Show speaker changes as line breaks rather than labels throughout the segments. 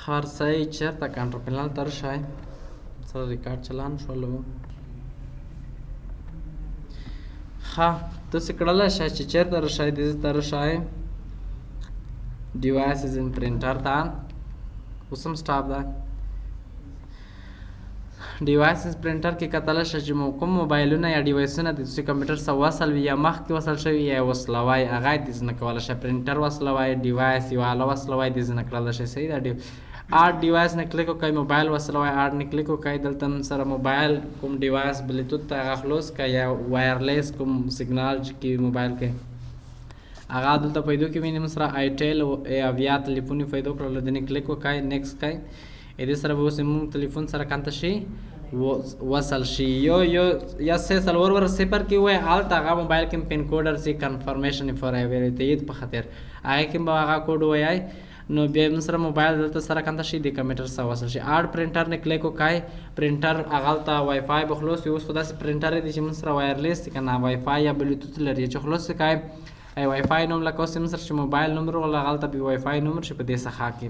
خرڅی چېرته کنټرول پینل ته رشئ سره ریکارډ چالان شولو ښه تاسې کړلی شئ چې چېرته رشئ دې ته رشئ ډیوایسز ان پرنټر ته اوس هم سټاپ ده ډیوایسز پرنټر کې کتلی شئ چې کوم موبایلونه یا ډیوایسونه د تاسې کمپیوټر سره وصل وي یا مخکې وصل شوي یا یې وصلوئ هغه یې ډیزاین کولی شئ پرنټر وصلوئ ډیوایس یوه آله وصلوئ ډیزاین کړلی شئ صحیح ده آرټ ډیوایس نه کلیک وکړئ موبایل وصلوئ آرټ نه کلیک وکړئ دلته سره موبایل کوم ډیوایس بلوتوث ته هغه خلاص کړئ یا وایرلیس کوم سیګنال چې موبایل کې هغه دلته پیدا کې ویني موږ سره آیټیل یا ویا تلیفون یې پیدا کړلو دې کلیک وکړئ نیکسټ کړئ دې سره به اوس موږ تلیفون سره کنته شي وصل شي یا 3 ور صفر کې وای هلته هغه موبایل کې پین کوډ ورسي کنفرمیشن فار تایید په خاطر هغه کې به هغه کوډ وایي نو بیا موږ سره موبایل دلته سره کنته شي د کمپیوټر سره وصل شي آرټ پرنټر نه کلیک وکړئ پرنټر هغه ته وای فای به خلاص وي اوس خو داسې پرنټر دی چې موږ سره وایرلیس دی که نه وای فای یا بلوتوث لري چې خلاص وکړئ وای فای نوم لکه اوس موږ سره چې موبایل نومبر وغله هغلته به وای فای نومبر شي په دې څخه کې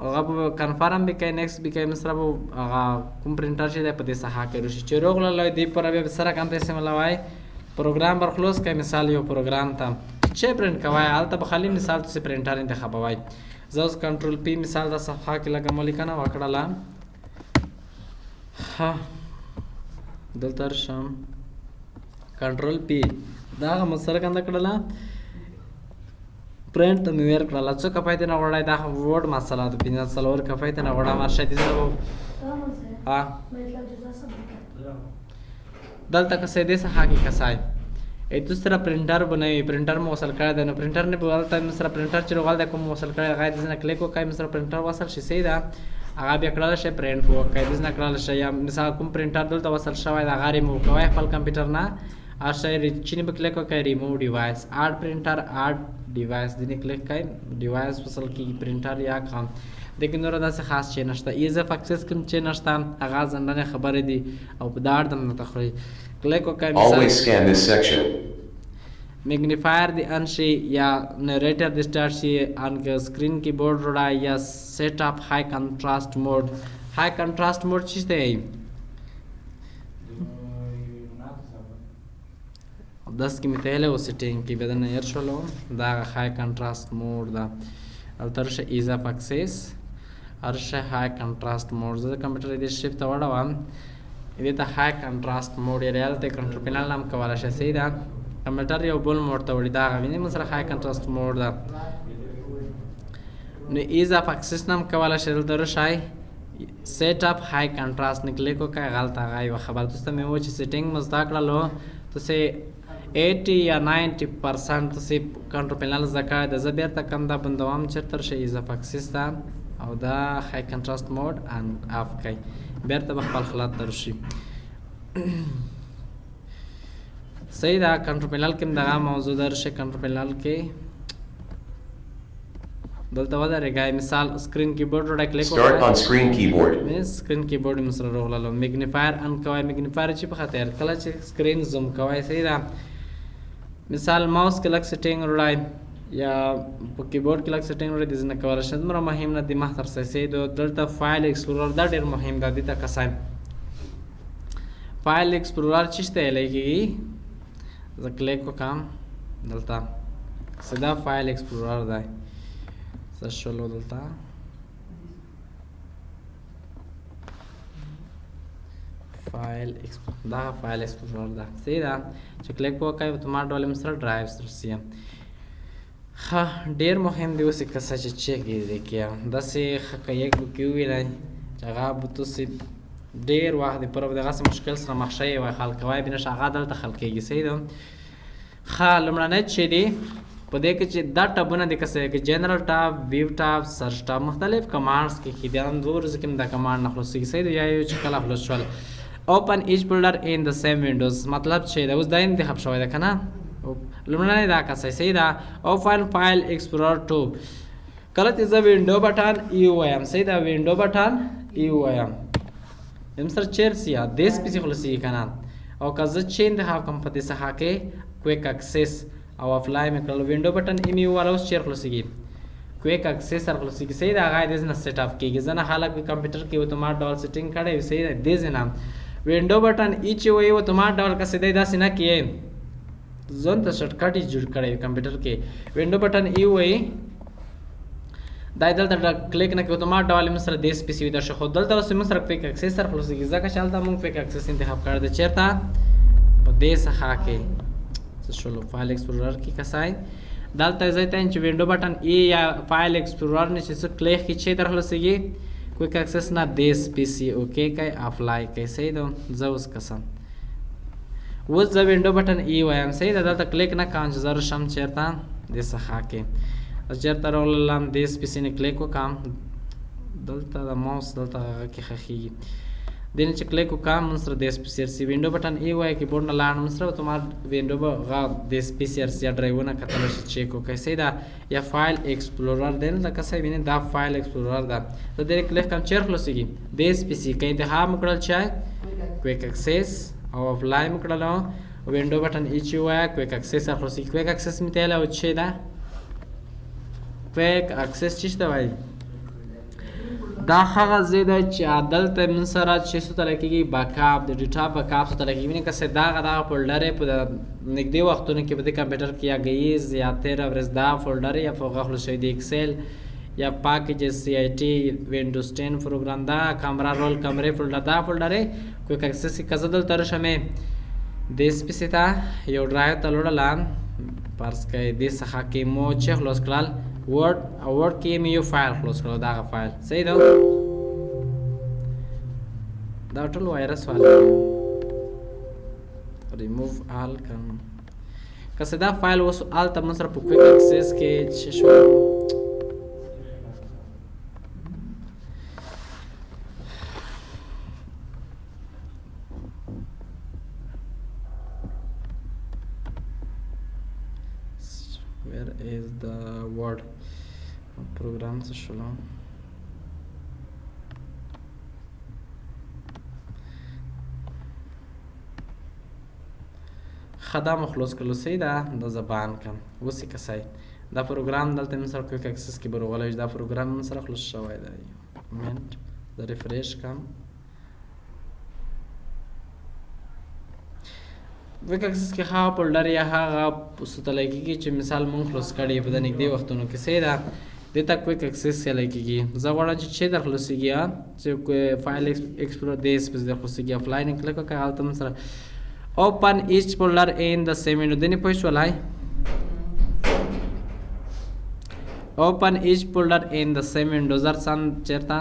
هغه به کنفرم به کوي نیکسټ به کوي موږ سره به هغه کوم پرنټر چې دی په دې څخه کې راشي چې راغله دې پوره بیا سره کنته استعمالوئ پروګرام بر خلاص کړئ مثال یو پروګرام ته چې پرنټ کوئ هلته به خالي مثال تاسې پرنټر انتخابوئ زه اوس کنټرول پی مثال د صفحه کې لږه ملیکنه وکړله ښه دلته رشم کنټرول پی دا هغه مو سره کنده کړله پرنټ ته مې ویر کړله څو کپۍ ته نه غواړئ دا ورډ مسله ده 15 څلور کپۍ ته نه غواړم هر شی دې سره دلته که سیدې څخه کې کسای دوسرا سره پرنټر بنوي پرنټر مو وصل کړی دی نو پرنټر نه به هلته مې سره پرنټر چې راغلی دی کوم وصل کړی هغه یې دې کلیک وکړئ مې سره پرنټر وصل شي صحیح ده هغه بیا کړلی شئ پرنټ وکړئ دې نه کړلی شئ یا مثال کوم پرنټر دلته وصل شوی دی هغه ریموو کوئ خپل کمپیوټر نه هر شی چینې به کلیک وکړئ ریموو ډیوایس آرټ پرنټر آرټ ډیوایس دې نه کلیک کړئ ډیوایس وصل کېږي پرنټر یا کام دیکن نور داسې خاص چې نشته ایز اف اکسس کوم چې نشته هغه ځانګړې خبرې دي او په دا اړه هم نه تخوري کلیک وکړئ میگنیفایر دی انشي یا نریټر دی سٹارټ شي ان سکرین کیبورډ وړه یا سیټ اپ های کنټراست موډ های کنټراست موډ څه دی داس کې متهله او سیټینګ کې بدن ایر شلو دا های کنټراست موډ دا او ترشه ایز اف اکسس هرشه های کنټراست موډ زه کمپیوټر دې شیفت وړم دې ته های کنټراست موډ ریال ته کنټرول پینل نام کوله شي سیدا کمپیوټر یو بل موډ ته وړي دا غوینه مې سره های کنټراست موډ دا نو ایز اف اکسس نام کوله شي دلته راشي سیټ اپ های کنټراست نه کلیک وکړئ غلطه غي خبر تاسو مې و چې سیټینګ مزدا کړلو تاسو 80 یا 90% تاسو کنټرول پینل زکه د زبر ته کم دا بندوام چرته شي ایز اف اکسس دا او دا های کنټراست موډ ان اف کوي بیرته خپل خلاص درشي صحیح دا کنټرول پینل کې دغه موضوع درشه کنټرول پینل کې دلته ودرېږئ مثال سکرین کیبورډ وړه کلیک وکړئ سټارټ آن سکرین کیبورډ مې سکرین کیبورډ مې سره راغلل میگنیفایر ان کوئ میگنیفایر چې په خاطر کله چې سکرین زوم کوئ صحیح ده مثال ماوس کې لږ سیټینګ وړئ یا په کیبورډ کې لږ سیټینګ وړئ د ځینې کولی شئ دومره مهم نه دی مخ تر څه دلته فایل ایکسپلورر دا ډېر مهم ده دې ته کسان فایل ایکسپلورر چې شته لګي زه کلیک وکړم دلته سیدا فایل ایکسپلورر دی څه شلو دلته فایل دا فایل ایکسپلورر ده صحیح ده چې کلیک وکړئ اتومات ډول مې سره ډرایو درسي ښه ډېر مهم دی اوس که څه چې چیک دی کیا داسې ښه که یک به کې وویلی چې هغه به تاسې ډېر وخت د پر دغسې مشکل سره مخ شوی وای حل کوی بیا نشه هغه دلته حل کېږي صحیح ده ښه لومړنی چې دی په دې کې چې دا ټابونه دي که څه کې جنرال ټاب ویو ټاب سرچ ټاب مختلف کمانډس کې بیا هم دوه ورځې کې دا کمانډ نه خلاصېږي صحیح ده یا یو چې کله خلاص شول اوپن ایچ فولډر ان د سیم وینډوز مطلب چې دا اوس دا انتخاب شوی ده که نه لومړنی دا که څه صحیح ده اوپن فایل ایکسپلورر 2 کله چې زه وینډو بټن ای وایم صحیح ده وینډو بټن ای وایم یم سره چیرسي یا دې سپیسي خلاصېږي که نه او که زه چې انتخاب کوم په دې څخه کې کویک اکسس او افلای مې کړل وینډو بټن ای مې وواله اوس چیر خلاصېږي کویک اکسس سره خلاصېږي. صحیح ده. هغه دې نه سیټ اپ کېږي. ځنه خلک کمپیوټر کې اتومات ډول سیټینګ کړی وي. صحیح ده. دې ځنه وینډو بټن ای چې وایي اتومات ډول کسې دی داسې نه کیې ځان ته شارټکټ یې جوړ کړی وي کمپیوټر کې. وینډو بټن ای وایي دا دلته کلیک نه کوي اتومات ډول موږ سره دې سپیس وي درشه. خو دلته اوس موږ سره کویک اکسس سره خلاصېږي ځکه چې هلته موږ کویک اکسس انتخاب کړی دی. چېرته په دې څخه کې څه شولو فایل ایکسپلورر کې کسای دلته ځای ته چې وینډو بټن ای یا فایل ایکسپلورر نه چې څه کلیک کې چې در خلاصېږي کویک اکسس نه دې سپیس یې اوکې کوي اپلای کوي. صحیح ده. زه اوس قسم اوس زه وینډو بټن ای وایم. صحیح ده. دلته کلیک نه کوم چې زه رشم چېرته دې څخه کې چېرته راولم دې سپیس نه کلیک وکړم دلته د ماوس دلته هغه کې ښخېږي دې نه چې کلیک وکړم موږ سره دې سپیس رسي. وینډو بټن ای وایي کیبورډ نه لاړ موږ سره اتومات وینډو به هغه دې سپیس رسي یا ډرایوونه کتلی شي چیک وکړئ. صحیح ده. یا فایل ایکسپلورر دی نه لکه څه وینئ دا فایل ایکسپلورر ده. زه دې کلیک کوم چېرته خلاصېږي دې سپیس یې که انتخاب مو کړل چای کویک اکسس او اپلای مو کړلو وینډو بټن ای چې وایه کویک اکسس سره خلاصېږي. کویک اکسس مې تیلی او چې ده کویک اکسس چې ته وایي دا هغه ځای دی چې دلته موږ سره چې سوتلی کېږي بیکاپ د ډیټا بیکاپ سوتلی کېږي. وینې که څه دغه فولډر یې په نږدې وختونو کې په دې کمپیوټر کې یا ګیز یا 13 ورځ دا فولډر یا په هغه خلاص شوی د ایکسل یا پاکیجز سی آی ټي وینډوز 10 پروګرام دا کامرا رول کمرې فولډر دا فولډر یې کویک اکسس که زه دلته رشمې دې سپیسې ته یو ډرایو ته لوړله فرض کړئ دې څخه کې مو چې خلاص کړل ورډ او ورډ کې مې یو فایل خلاص کړو دغه فایل. صحیح ده. دا ټول وایرس والا ریموو آل کړم که څه دا فایل اوس هلته موږ سره په کویک اکسس کې چې شو where is the word program څه شولو خدا مخلوص کړلو. صحیح ده. دا زبان کم اوس یې کسای دا پروګرام دلته موږ سره کویک اکسس کې به راغلی دا پروګرام موږ سره خلاص شوی دی. منټ زه ریفریش کړم کویک اکسس کې هغه فولډر یا هغه سوتلی کېږي چې مثال مونږ خلاص کړی په د نږدې وختونو کې. صحیح ده. دې ته کویک اکسس سیلی کېږي. زه غواړم چې در خلاصېږي چې فایل ایکسپلور دې سپیس در خلاصېږي اپلای نه کلیک وکړه هلته موږ سره open each folder in the same window. دې نه پوه شولای open each folder in the same window زر سم چېرته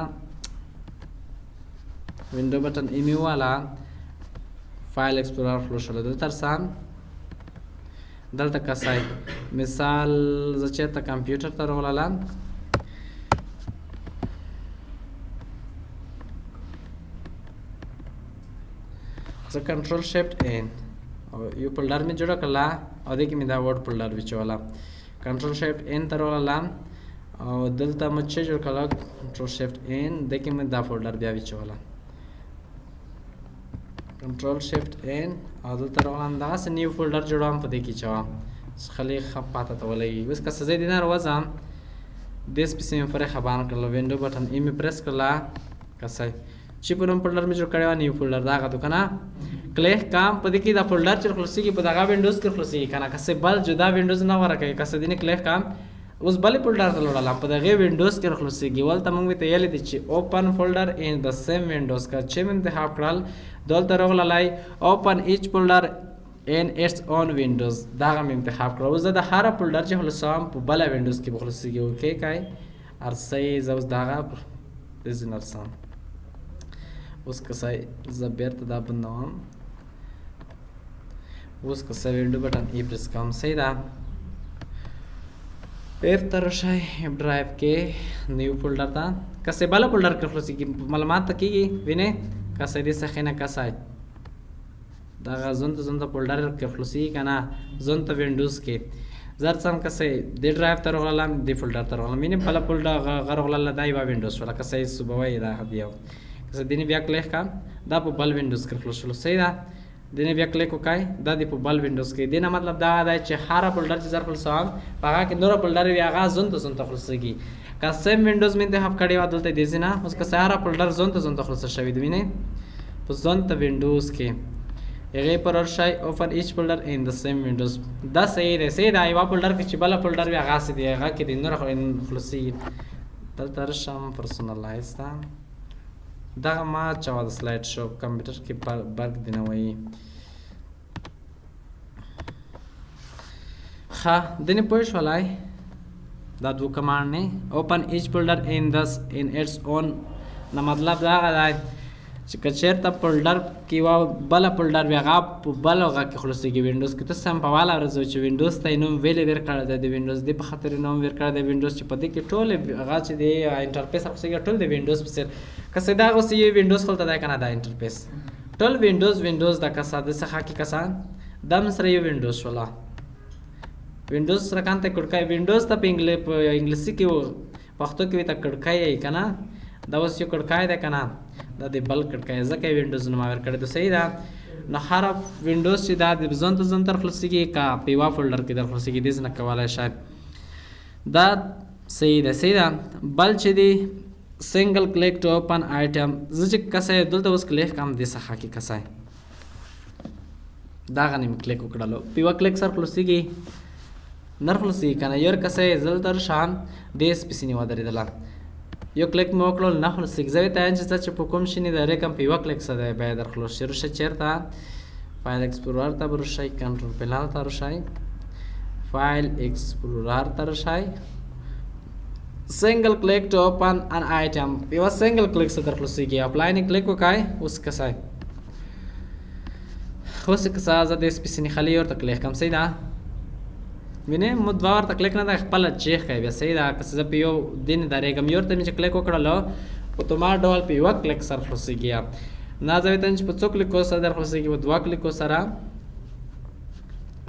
وینډو بټن ای مې وواله فایل ایکسپلورر خلاص شولی دلته سم دلته کسای مثال زه چېرته کمپیوټر ته راغللم زه کنټرول شفټ ان او یو فولډر مې جوړه کړله او دې کې مې دا ورډ فولډر وچوله کنټرول شفټ ان ته راغلم او دلته مې چې جوړ کړله کنټرول شفټ ان دې کې مې دا فولډر بیا وچوله کنټرول شفټ ان او دلته راغلم دغسې نیو فولډر جوړوم په دې کې چوم خلی ښه پاته ته ولګي. اوس که څه زه دې نه راوځم دې سپیسې مې پرې خبان کړله وینډو بټن ای مې پریس کړله که څه چې په نوم فولډر مې جوړ کړی وه نیو فولډر دغه تو که نه کلیک کم په دې کې دا فولډر چې خلاصېږي په دغه وینډوز کې خلاصېږي که نه که څه بل جدا وینډوز نه غوره کوي که څه دې نه کلیک کم اوس بلې فولډر ته لوړلم په دغې وینډوز کې خلاصېږي. ولته موږ ورته ویلی دي چې اوپن فولډر ان د سیم وینډوز که چې مې انتخاب کړل دلته راغللی اوپن ایچ فولډر in its own windows دغه مې انتخاب کړه. اوس زه د هره فولډر چې خلاصوم په بله وینډوز کې به خلاصېږي. اوکې کوئ ارسئ زه اوس دغه ریزن ارسم اوس که څه زه بېرته دا بندوم اوس که څه وینډو بټن ای پریس کوم. صحیح ده. بېرته راشئ ډرایو کې نیو فولډر ته که څه بله فولډر کې خلاصېږي معلومات ته کېږي وینئ که څه دې څخه نه که څه دغه زون ته فولډر کې خلاصېږي که نه زون ته وینډوز کې زر څه هم که څه دې ډرایو ته راغلم دې فولډر ته راغلم وینې بله فولډر هغه راغلله دا یوه وینډوز شوله که څه یې صوبوئ دا بیا که څه دې نه بیا کلیک کړم دا په بل وینډوز کې خلاص شولو. صحیح ده. دینه بیا کلیک وکای دا دی په بل وینډوز کې دینه مطلب دا دی چې هر فولډر چې زر خلاصوم په هغه کې نور فولډر وي هغه زون ته خلاصيږي که سیم وینډوز مې انتخاب کړی و دلته دې نه اوس که ساره فولډر زون ته خلاص شوی دی نه په زون ته وینډوز کې هغه پر ورشي اوپن ایچ فولډر ان د سیم وینډوز دا صحیح دی صحیح دی یو فولډر کې چې بل فولډر وي هغه سي دی هغه کې د نور خلاصيږي دلته رشم پرسونلایز دا دغه ما چا د سلاید شو کمپیوټر کې برګ دی نه وایي ښه دنه پوه شولای دا دو کمانډ نه اوپن ایچ فولډر ان اټس اون نو مطلب دا دی چې کچیرته فولډر کې و بل فولډر وي هغه په بل هغه کې خلاصېږي وینډوز کې ته سم په والا ورځو چې وینډوز ته نوم ویلې ور کړی دی د وینډوز دی په خاطر نوم ور کړی دی وینډوز چې په دې کې ټول هغه چې دی انټرفیس خلاصېږي ټول د وینډوز په څیر که سیدا اوس یې وینډوز خلته دی کنه دا انټرفیس ټول وینډوز د کا ساده څخه کې کسان دم سره یو وینډوز شولا وینډوز سره کانته کړکای وینډوز ته په انګلیسي کې پښتو کې ته کړکای کنه دا اوس یو کړکای ده کنه دا د بل کړکای ځکه وینډوز نوم ورکړی دی صحیح ده نو هر وینډوز چې دا د ځون ته ځون تر خلاصيږي کا په وا فولډر کې در خلاصيږي دې نه کولای شاید دا صحیح ده بل چې دی سنگل کلیک ټو اوپن آیټم چې کسه دلته اوس کلیک کم دي څخه کې کسه دا غنیم کلیک وکړلو په وا کلیک سره خلاصيږي نر خلاصيږي کنه یو کسه زل تر شان دیس پسینی و درېدل یو کلیک مو وکړل نه خلاصېږي زه ته چې په کوم شي نه د رقم په یو کلیک سره به در خلاص شروع شي چیرته فایل ایکسپلورر ته ورشي کنټرول پنل ته ورشي فایل ایکسپلورر ته ورشي سنگل کلیک ټو اوپن ان آیټم یو سنگل کلیک سره در خلاصېږي اپلای نه کلیک وکای اوس کسای اوس کسا زه د سپیسنی خلی ورته کلیک کوم سیدا وینه مو دوه ورته کلیک نه د خپل چیک کوي بیا صحیح دا که زه په یو دین درېږم یو ورته چې کلیک وکړلو اتومات ډول په یو کلیک سره خلاصېږي نه زه ته چې په څو کلیکو سره در خلاصېږي په دوه کلیکو سره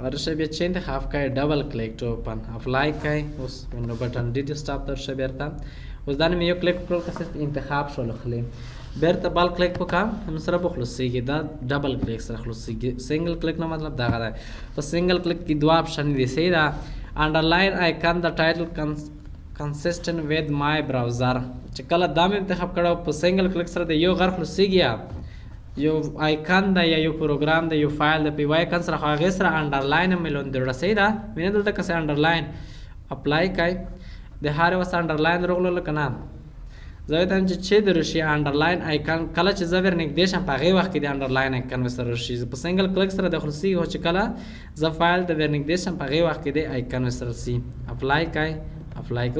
ورشه بیا چې انتخاب کوي ډبل کلیک ټو اوپن اپلای کوي اوس وینډو بٹن ډیټ سټاپ تر شه بیرته اوس دا نه یو کلیک کړو که انتخاب شول خلې بیرته بل کلیک وکم هم سره به خلاصېږي دا ډبل کلیک سره خلاصېږي سنگل کلیک نه مطلب دا غواړي په سنگل کلیک کې دوه اپشن دي صحیح دا انډرلاین آیکن د ټایټل کنسسټنټ وذ مای براوزر چې کله دا مې انتخاب کړو په سنگل کلیک سره د یو غر خلاصېږي یو آیکن دا یا یو پروګرام دا یو فایل د پی وای کن سره هغه سره انډرلاین ملون د صحیح دا مینه دلته کسه انډرلاین اپلای کوي د هر وس انډرلاین رغلو کنه زه ته چې د رشي انډرلاین آیکن کله چې زه ور نږدې شم په هغه وخت کې د انډرلاین آیکن وسره رشي په سنگل کلیک سره د خلاصي هو چې کله زه فایل د ور نږدې شم په هغه وخت کې د آیکن وسره سي اپلای کوي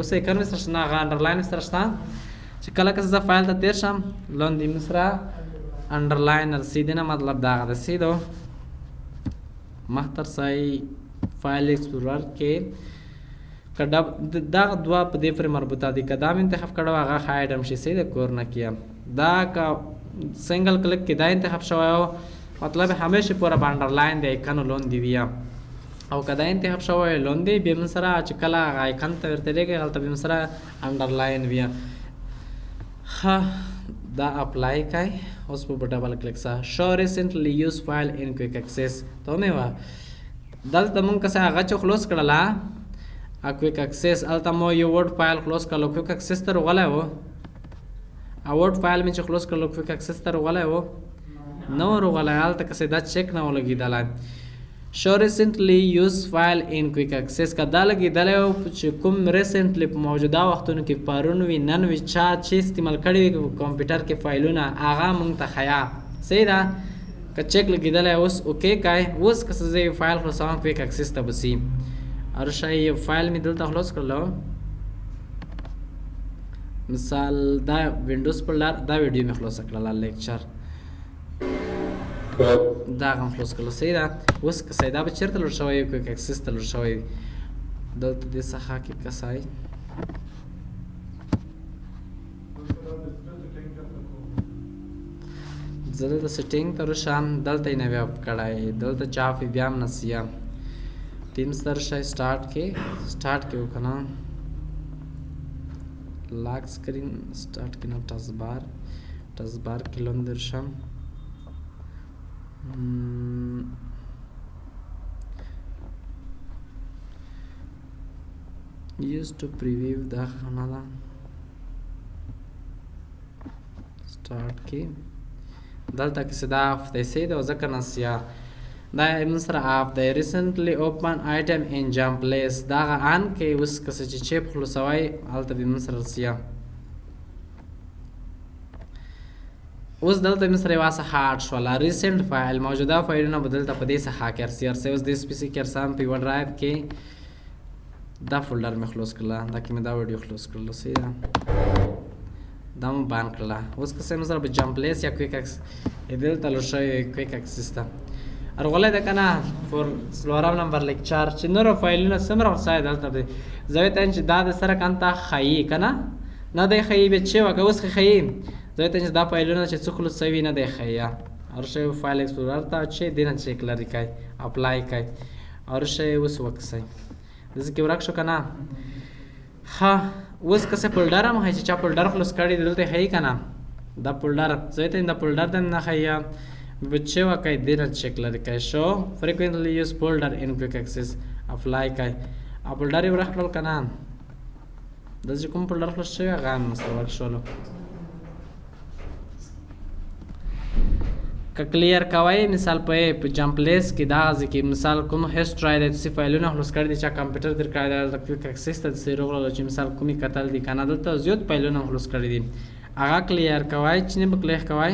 اوس آیکن وسره نه هغه انډرلاین سره شته چې کله که زه فایل ته تیر شم لون دی مسره انډرلاین رسیدنه مطلب دا غده سیدو مختر سای فایل ایکسپلورر کې کډه دا دوا په دې پر مربوطه دي کدام انتخاب کړو هغه خایډم شي سید کور نه کیم دا کا سنگل کلیک کې دا انتخاب شوی مطلب همیشه پورا انډرلاین دی آیکن لون دی ویا او کدا انتخاب شوی لون دی به مسره چې کله آیکن ته ورته لګي غلطه به مسره انډرلاین ویا ها دا اپلای کای اوس په ډبل کلیک سره شو ریسنټلی یوز فایل ان کویک اکسس ته مې وا دلته مونږ کسه هغه چې خلاص کړلا کویک اکسس الته مو یو ورډ فایل خلاص کړلو کویک اکسس تر غلای و ورډ فایل مې چې خلاص کړلو کویک اکسس تر غلای و نو غلای الته کسه دا چک نه ولګیدل شو ریسنټلی یوز فایل ان کویک اکسس کا دا لګیدل چې کوم ریسنټلی په موجوده وختونو کې پرون وی نن وی چا چې استعمال کړی وي کمپیوټر کې فایلونه هغه مونږ ته خیا صحیح ده که چک لګیدل اوس اوکې کای اوس که زه فایل خلاصوم کویک اکسس ته بسی ارشای فایل می دلته خلاص کړلو مثال دا وینډوز پر لار دا ویډیو می خلاص کړل لیکچر دا هم خلاص کړل سیدا اوس که سیدا به چیرته لور شوی کویک اکسس ته لور شوی دلته د څخه کې کسای زړه د سټینګ تر شام دلته نه بیا کړای دلته چافي بیا نسیا ټیم سر شای سٹارټ کې وکنه لاک سکرین سٹارټ کې نو ټاسک بار کې لوندر شم use to preview دا خانه ده start کې دلته کې دا اف دی سي دا ځکه نسیا دا من سره اف دی recently open item in jump place دا ان کې اوس کس چې چپ خلاصوي هلته به من سره سیا اوس دلته من سره واسه هارد شوله ریسنت فایل موجوده فایلونه بدلته په دې څخه هاکر سیر سي اوس د سپي سي کرسام په ون ډرایو کې دا فولډر مې خلاص کړله دا کې مې دا ویډیو خلاص کړله صحیح ده دا مې بان کړله اوس که څه سره په جمپ پلیس یا کویک اکس دلته لوډ شوی کویک اکسس ته ارغلی ده که نه فور څلورم نمبر لیکچر چې نورو فایلونه څومره ورسای دلته دی زه وایته چې دا د سره کنته ښیي که نه نه دی ښیي بیا چې وکړه اوس ښیي زه وایته چې دا فایلونه چې څه خلاص شوي نه دی ښیي هرشی فایل ایکسپلورر ته چې دې نه چیک لري کوي اپلای کوي هرشی اوس وکړئ داسې کې ورک شو که نه ښه اوس که څه فولډر هم ښایي چې چا فولډر خلاص کړی دی دلته ښیي که نه دا فولډر زه وایته دا فولډر ته نه ښیي بیا چې وکړئ دې نه چیک لري کوي شو فریکوینټلی یوز فولډر ان کویک اکسس اپلای کوي او فولډر یې ورک کړل که نه داسې کوم فولډر خلاص شوی هغه هم سره ورک شولو که کلیر کوئ مثال په جمپ پلیس کې دا ځای کې مثال کوم هسټری دی چې فایلونه خلاص کړي دي چا کمپیوټر در کړی دی د کویک اکسس ته داسې راغلل چې مثال کومې کتل دي که نه دلته زیات فایلونه خلاص کړي دي هغه کلیر کوئ چې نه به کلیر کوئ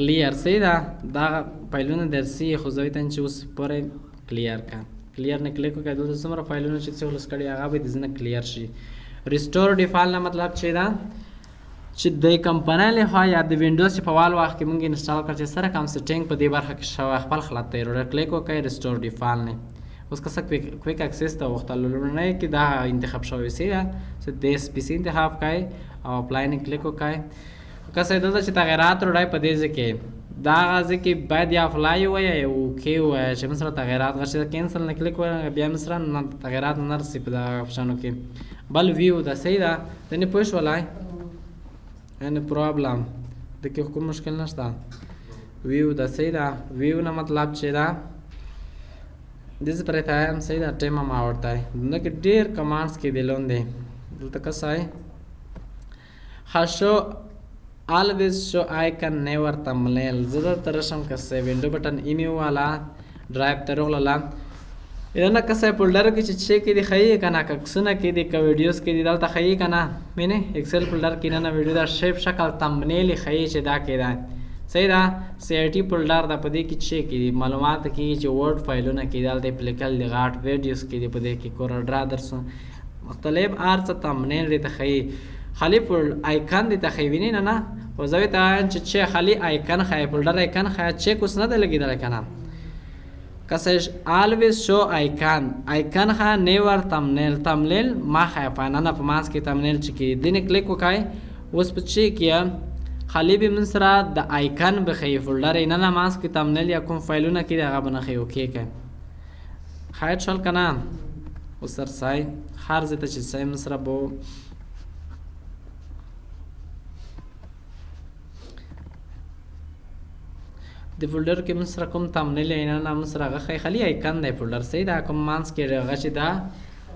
کلیر صحیح ده دا فایلونه درسي خو زه وایته چې اوس پورې کلیر کړه کلیر نه کلیک وکړئ دلته څومره فایلونه چې څه خلاص کړي هغه به د ځنه کلیر شي ریسټور ډیفالټ نه مطلب چې ده چې د کمپنۍ لخوا یا د وینډوز چې په وال وخت کې مونږ انسټال کړ چې سره کوم سیټینګ په دې برخه کې شوی خپل خلاص ته یې کلیک وکړئ ریسټور ډیفالټ نه اوس که څه کویک اکسس ته وغوښتل لومړنی کې دا انتخاب شوی سي ده چې د اس پي سي انتخاب کړئ او اپلای نه کلیک وکړئ که څه دلته چې تغیرات وروړئ په دې ځای کې دا هغه ځای کې باید یا اپلای ووایه یا اوکې ووایه چې مثلا تغیرات غشي کینسل نه کلیک وکړئ بیا مثلا تغیرات نه رسي په دغه اپشنو کې بل ویو ده صحیح ده ځینې پوه شولای any problem د کې کوم مشکل نشته ویو دا صحیح ده ویو نه مطلب چې دا دې پرې ته هم صحیح ده ټیم ما ورته نو کې ډېر کمانډز کې دلون دي دلته کسای خاصو always show icon never thumbnail زړه ترشم کسه وینډو بٹن ایمیو والا ډرایو ته راغله نه کسه فولډر کې چې کې دی خی کنه کښونه کې دی کا ویډیوز کې دی دلته خی کنه مینه ایکسل فولډر کې نه ویډیو دا شیپ شکل تمبنیل خی چې دا کې دا صحیح ده سی آی ټي فولډر دا پدې کې کې دی معلومات کې چې ورډ فایلونه کې دلته اپلیکل دی غاټ ویډیوز کې دی پدې کې کور ډرا درسو مختلف ارڅ تمبنیل دی ته خی خالی فول آیکن دی ته خی ویني نه او زوی ته چې خالی آیکن خی فولډر آیکن خی چک اوس نه دی لګیدل کنه کسش always show icon ها never thumbnail ما خای پانه په ماس کې thumbnail چې کې دینه کلیک وکای اوس په چې کې خالی به من سره د آیکن به خی فولډر نه ماس کې thumbnail یا کوم فایلونه کې هغه بنه خی اوکې کې خیر چل کنه اوس سر سای هر ځته چې سای من سره بو د فولډر کې من سره کوم تمنیل نه من سره هغه خالی آیکن دی فولډر صحیح دا کوم مانس کې هغه چې دا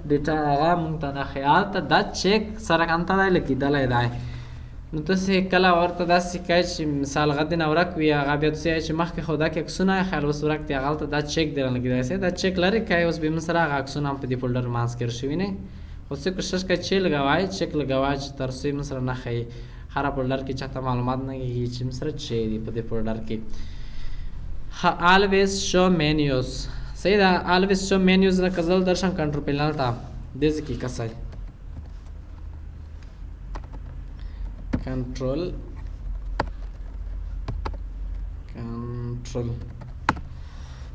ډیټا هغه مونږ ته د خیال ته دا چیک سره کانته دی لیکیدلی دی نو تاسې کله ورته داسې کوئ چې مثال غد نه ورک وي هغه بیا تاسې چې مخکې خو دا کې عکسونه خیر اوس ورک دی هغه ته دا چیک دی رالګېدلی صحیح دا چیک لري کوئ اوس بیا من سره هغه عکسونه هم په دې فولډر مانس کې شوي نه اوس کوشش کوئ چې لګوئ چیک لګوئ چې تر څو من سره نه ښیي هر فولډر کې چاته معلومات نه کېږي چې من سره چې دی په دې فولډر کې always show menus صحیح ده always show menus نه کزل درشم کنټرول پینل ته دې کې کسای کنټرول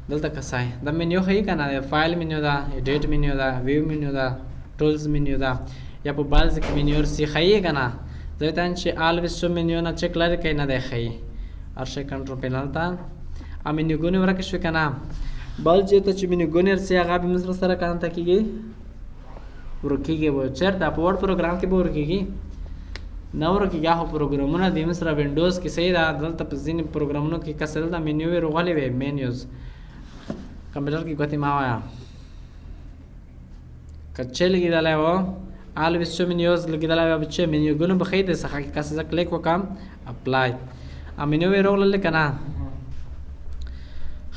دلته کسای د منیو هي کنه فایل منیو ده ایډیټ منیو ده ویو منیو ده ټولز منیو ده یا په بل ځکه منیو سی خایي کنه ځکه چې always show menu نه چک لري کینه ده خایي ارشه کنټرول پینل ته امینګونی ورکه شو کنه بل چې ته چې منګونی رسي هغه به مصر سره کانت کیږي ورکیږي و چیرته په ورډ پروګرام کې به ورکیږي نور کې یا خو پروګرامونه د مثلا وینډوز کې صحیح ده دلته په ځینې پروګرامونو کې کس دلته منیو یې روغلې وي مینیوز کمپیوټر کې ګوتې ما وایا کچې لګېدلی و always show menus لګېدلی وي بچې منیوګونه به ښیي د څخه کې کس زه کلیک وکړم اپلای منیو یې روغللې که نه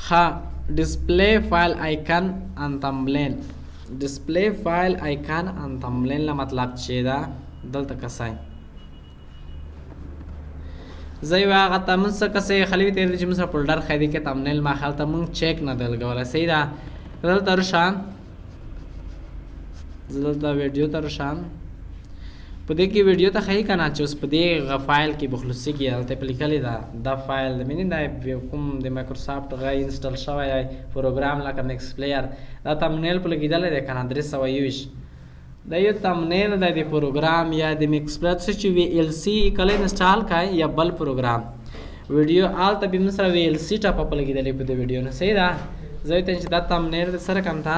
ښه display file icon and thumbnail display file icon and thumbnail له مطلب چې ده دلته کسای زه یو هغه ته موږ څه کسې خالي وي تېر دي چې موږ سره فولډر ښیي دي کې thumbnail ما خیال ته موږ چیک نه دی لګولی صحیح ده دلته رشم زه دلته ویډیو ته رشم په دې کې ویډیو ته ښیي که نه چې اوس په دې فایل کې به خصوصي کې هلته یې په لیکلې ده دا فایل د مینې دا کوم د مایکروسافټ غی انسټال شوی پروګرام لکه مکس پلیر دا تمنیل په لګېدلی دی که نه 320 دا یو تمنیل دی د پروګرام یا د مکس پلیر څه چې وي ایل سی کله انسټال کړئ یا بل پروګرام ویډیو هلته به موږ سره وي ایل سی ټاپه په لګېدلی په دې ویډیو نه صحیح ده زه ویته چې دا تمنیل د سره کم ته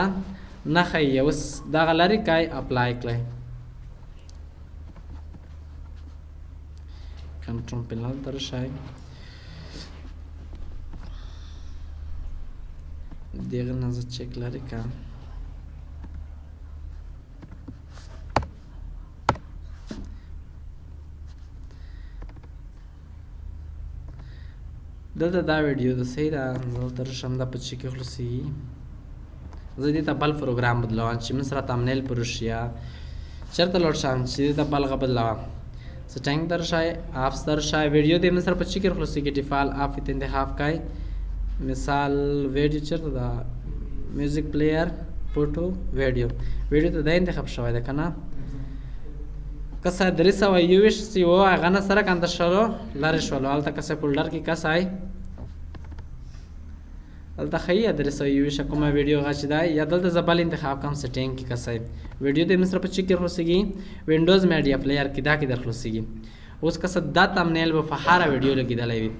نه ښیي اوس دغه لرې کړئ اپلای کړئ کنټرول پینل ته راشئ دغه نه زه چک لرې کړم دلته دا ویډیو ده صحیح ده دلته راشم دا په چې کې خلاصېږي زه دې ته بل پروګرام بدلوم چې موږ سره تمنیل پر وشي یا چېرته لاړ شم چې دې ته بلغه بدلوم سیټنګ ته راشئ اپس ته راشئ ویډیو دې موږ سره په چې کې خلاصېږي ډیفالټ اپ ته انتخاب کړئ مثال ویډیو چېرته ده میوزیک پلیئر فوټو ویډیو ته دا انتخاب شوی ده که نه که څه 320 چې و هغه نه سره کنده شولو لرې شولو هلته که څه فولډر کې کس آی دلته ښیي 320 کومه ویډیو هغه چې دی یا دلته زه بل انتخاب کوم سیټینګ کې کس آی ویډیو د مصر په چې کې خلاصېږي وینډوز میډیا پلیئر کې دا کې در خلاصېږي اوس که څه دا تمنیل به په هره ویډیو لګېدلی وي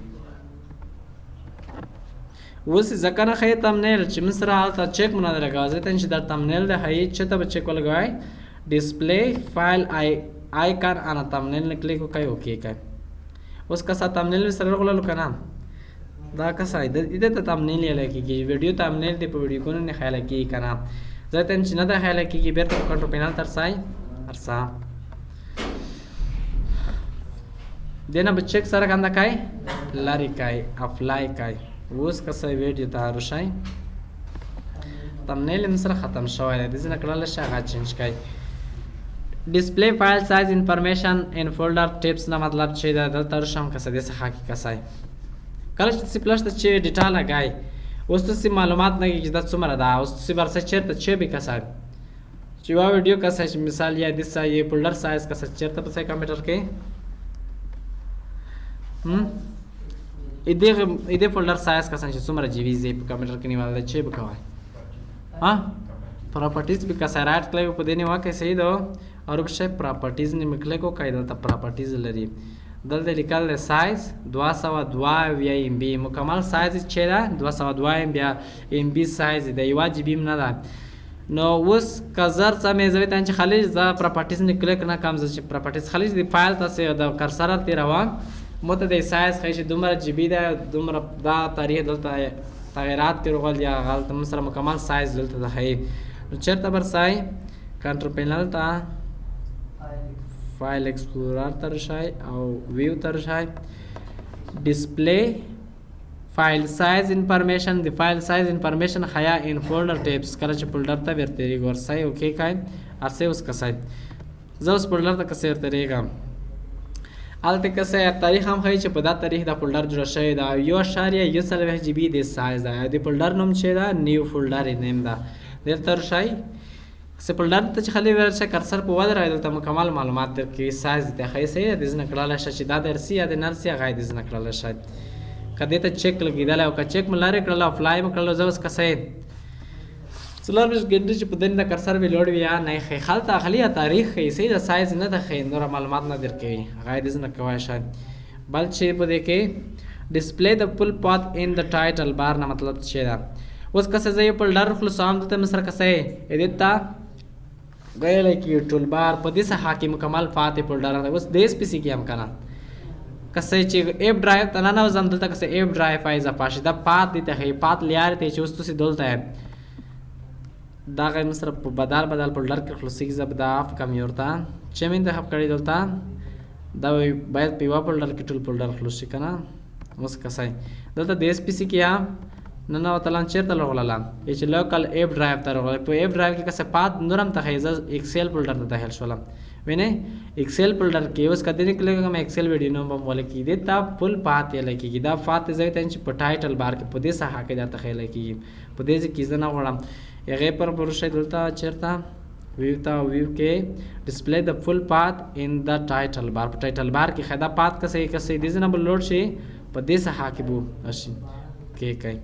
اوس یې ځکه نه ښیي تمنیل چې موږ سره هلته چیک مو نه دی لګوی ځکه چې دا تمنیل دی ښیي چې ته به چیک ولګوئ ډسپلی فایل آیکن انا تمنیل نه کلیک وکړئ اوکې کړئ اوس که څه تمنیل سره راغللو که نه دا کسه دې ته تمنیل یې کېږي ویډیو تمنیل دی په ویډیوګانو نه خیاله کېږي که نه زه ته چې نه ده خیاله کېږي بېرته په کنټرول پینل ته رسئ ارسه دې نه به چیک سره کنده کوئ لرې کوئ اپلای کوئ اوس که څه ویډیو ته راشئ تمنیل یې سره ختم شوی دی دې نه کړلی شي هغه چینج کوئ ډسپلی فایل سایز انفارمیشن ان فولډر ټیپس نه مطلب چې دا دلته راشم که څه دې څخه کې کسئ کله چې تاسې فلش ته چې ډیټا لګئ اوس تاسې معلومات نه کېږي چې دا څومره ده اوس تاسې برسئ چېرته چې به کسئ چې یوه ویډیو کسئ چې مثال یا دې څه یې فولډر سایز کسئ چېرته بسئ کمپیوټر کې دې فولډر سایز کسئ چې څومره جی بي په کمپیوټر کې نیولی دی چې به کوئ پراپرټیز به کسئ رایټ کلیک په دې نیوه کې صحیح ده اور بشه پراپرټیز نیمه کلیک وکړئ دلته پراپرټیز لري دلته لیکل دی سایز 222 ام بي مکمل سایز چې ده 202 ام بي سایز دی یوه جی بي نه ده نو اوس که زر څه مې زه ویته چې خالي زه پراپرټیز نه کلیک نه کوم زه چې پراپرټیز خالي د فایل تاسې د کرسر تېروم مو ته د سایز ښیي چې دومره جی بي ده دومره دا تاریخ دلته تغیرات کې راغلل یا هلته موږ سره مکمل سایز دلته ده ښیي نو چېرته برسئ کنټرول پینل ته فایل ایکسپلورر ته راشئ او ویو ته راشئ ډسپلی فایل سایز انفارمیشن د فایل سایز انفارمیشن ښیه ان فولډر ټیپس کله چې فولډر ته ورتېرېږي ورسئ اوکې کړئ ارسئ اوس کسئ زه اوس فولډر ته کسې ورتېرېږم هلته کسې تاریخ هم ښیي چې په دا تاریخ دا فولډر جوړه شوې ده 1.1 جی بي د سایز ده د فولډر نوم چې ده نیو فولډر یې نیم ده دلته راشئ څه فولډر ته چې خالي ورشه کرسر په ودرئ دلته مکمل معلومات درکوي سایز دی ښیي صحیح ده دې زه نه کړلی شه چې دا د ارسي یا د نرسي هغه یې دې زه نه کړلی شئ که دې ته چیک لګېدلی او که چیک مو لرې کړل اپلای مو کړل زه اوس کسئ 24 ګنټې چې په دې د کرسر وي لوړ وي یا نه ښیي هلته خالي یا تاریخ ښیي صحیح ده سایز نه ده ښیي نوره معلومات نه درکوي هغه یې دې زه نه کوی شئ بل چې په دې کې ډسپلی د فل پات ان د ټایټل بار نه مطلب چې ده اوس که څه زه یو فولډر خلاصوم دلته مې سره کسئ دې ته غیر کی ټول بار په دې سه حاکم مکمل فاتح فولډر ده اوس دې اس پی سي کې هم کنه کسه چې ایپ ډرایو ته نه وزم دلته کسه ایپ ډرایو فایز افاش دا پات دي ته پات لیار ته چې اوس تاسو دلته دا غي مصر په بدل فولډر کې خلاصي زب دا اف کم یورتا چې من ته کړی دلته دا باید په وا فولډر کې ټول فولډر خلاصي کنه اوس کسه دلته د اس پی سي کې نه وتلان چیرته لغلاله چې لوکل ایپ ډرایو ته لغلاله په ایپ ډرایو کې کسه پات نورم ته ایکسل فولډر ته داخل شولم وینه ایکسل فولډر کې اوس کده نه کلیک کوم ایکسل ویډیو نو په مول کې دې تا فل پات یې لکه دا فات زوی ته چې په ټایټل بار کې په دې سه حق دا تخیل کې په دې کې ځنه وړم هغه پر ورشه دلته چیرته ویو کې ډسپلی د فل پات ان د ټایټل بار په ټایټل بار کې خدا پات کسه دې نه بل لوډ شي په دې سه حق بو اشي کې کوي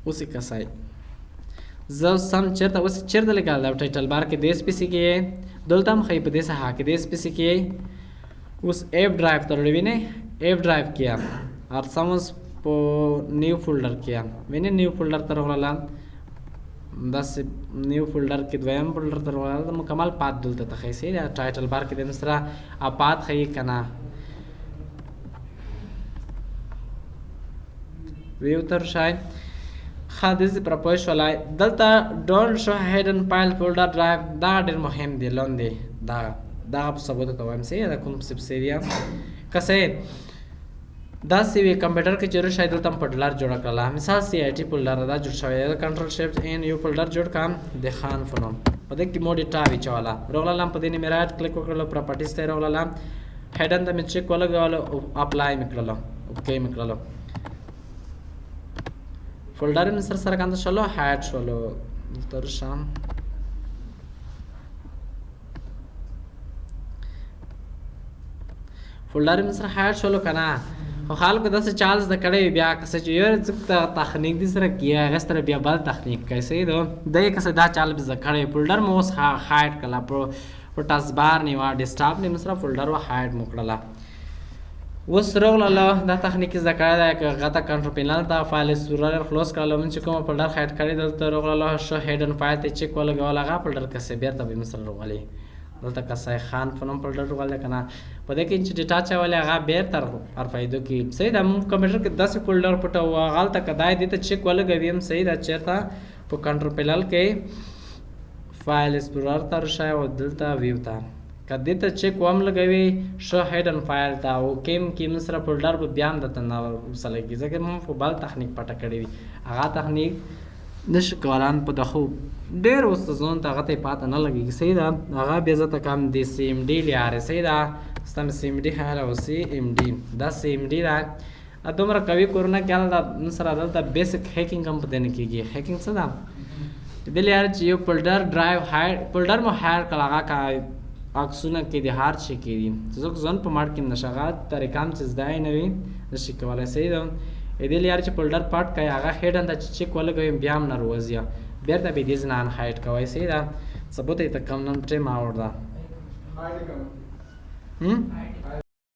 اوس کسای زو سم چیرته اوس چیرته لیکل دا ټایټل بار کې د اس پی سي کې دلته هم خې په دې سه کې د اس پی سي کې اوس ایپ ډرایو ته وروینه ایپ ډرایو کې ار سمس په نیو فولډر کې وینه نیو فولډر ته ورولاله بس نیو فولډر کې دویم فولډر ته ورولاله مکمل پات دلته ته خې سي ټایټل بار کې د مسره اپات خې کنه ویو تر شای خادز پرپوش ولای دلته ډونټ شو هیډن فایل فولډر ډرایو دا ډېر مهم دی لاندې دا په ثبوت کوم سي دا کوم سبسیډیا کسه دا سی وی کمپیوټر کې چیرې شاید دلته په ډلر جوړ کړل مثال سی آی ټی فولډر دا جوړ شوی دا کنټرول شیفټ ان یو فولډر جوړ کام د خان فونم په دې کې موډیټا ویچوالا روغلم په دې نه میرات کلیک وکړل پراپرټیز ته روغلم هیډن د مچ کوله غواله اپلای میکړل اوکې میکړل فولډر من سره کنده شلو هایډ شلو تر شام فولډر من سره هایډ شلو کنه خو خلکو داسې چالز د کړی بیا کسه چې یو تخنیک دي سره کیه غستر بیا بل تخنیک کیسه دو د کسه دا چال به کړی فولډر مو هایډ کلا په ټاس بار نیوا ډیسکټاپ نه سره فولډر و هایډ مکړه اوس روغله دا تخنیک ذکر دا غته کنټرول پینل دا فایل سورر کلوز کړل من چې کوم فولډر هایډ کړی دلته روغله شو هیډن فایل ته چک ولګول هغه فولډر کسه بیرته به مثلا روغلی دلته کسای خان فنم فولډر روغله کنه په دې کې چې ډیټا چاولې هغه بیرته پر فائدو کې صحیح دا کمپیوټر کې 10 فولډر پټو غلطه کدای دي ته چک ولګویم صحیح دا چیرته په کنټرول پینل کې فایل سورر تر شای او دلته ویو تا کدی ته چک وام لګوي شو هیډن فایل تا او کیم سره فولډر په بیان دته نه وسله کیږي ځکه مون په بل تخنیک پټه کړی وي هغه تخنیک نش کولان په دخو ډېر وسزون ته غته پات نه لګي صحیح دا هغه بیا زته کم دي سی ام ډي لاره صحیح دا ستم سی ام ډي هاله او سی ام ډي دا سی ام ډي دا ادمره کوي کورونه کله دا سره دلته بیسیک هیکینګ هم پدې نه کیږي هیکینګ څه دا دل یار چې یو فولډر ډرایو هایډ فولډر مو هایډ کړه کا اکسونه کې د هار شي کې دي ځکه ځن په مارک کې نشغات طریقام چې زدای نه وي نشي کولای صحیح ده دل یار چې فولډر پټ کای هغه هیډن د چک ولګوي بیا هم نه روزیا بیرته به دې ځنان هایډ کوي صحیح ده ثبوت ته کم نن ټیم اور ده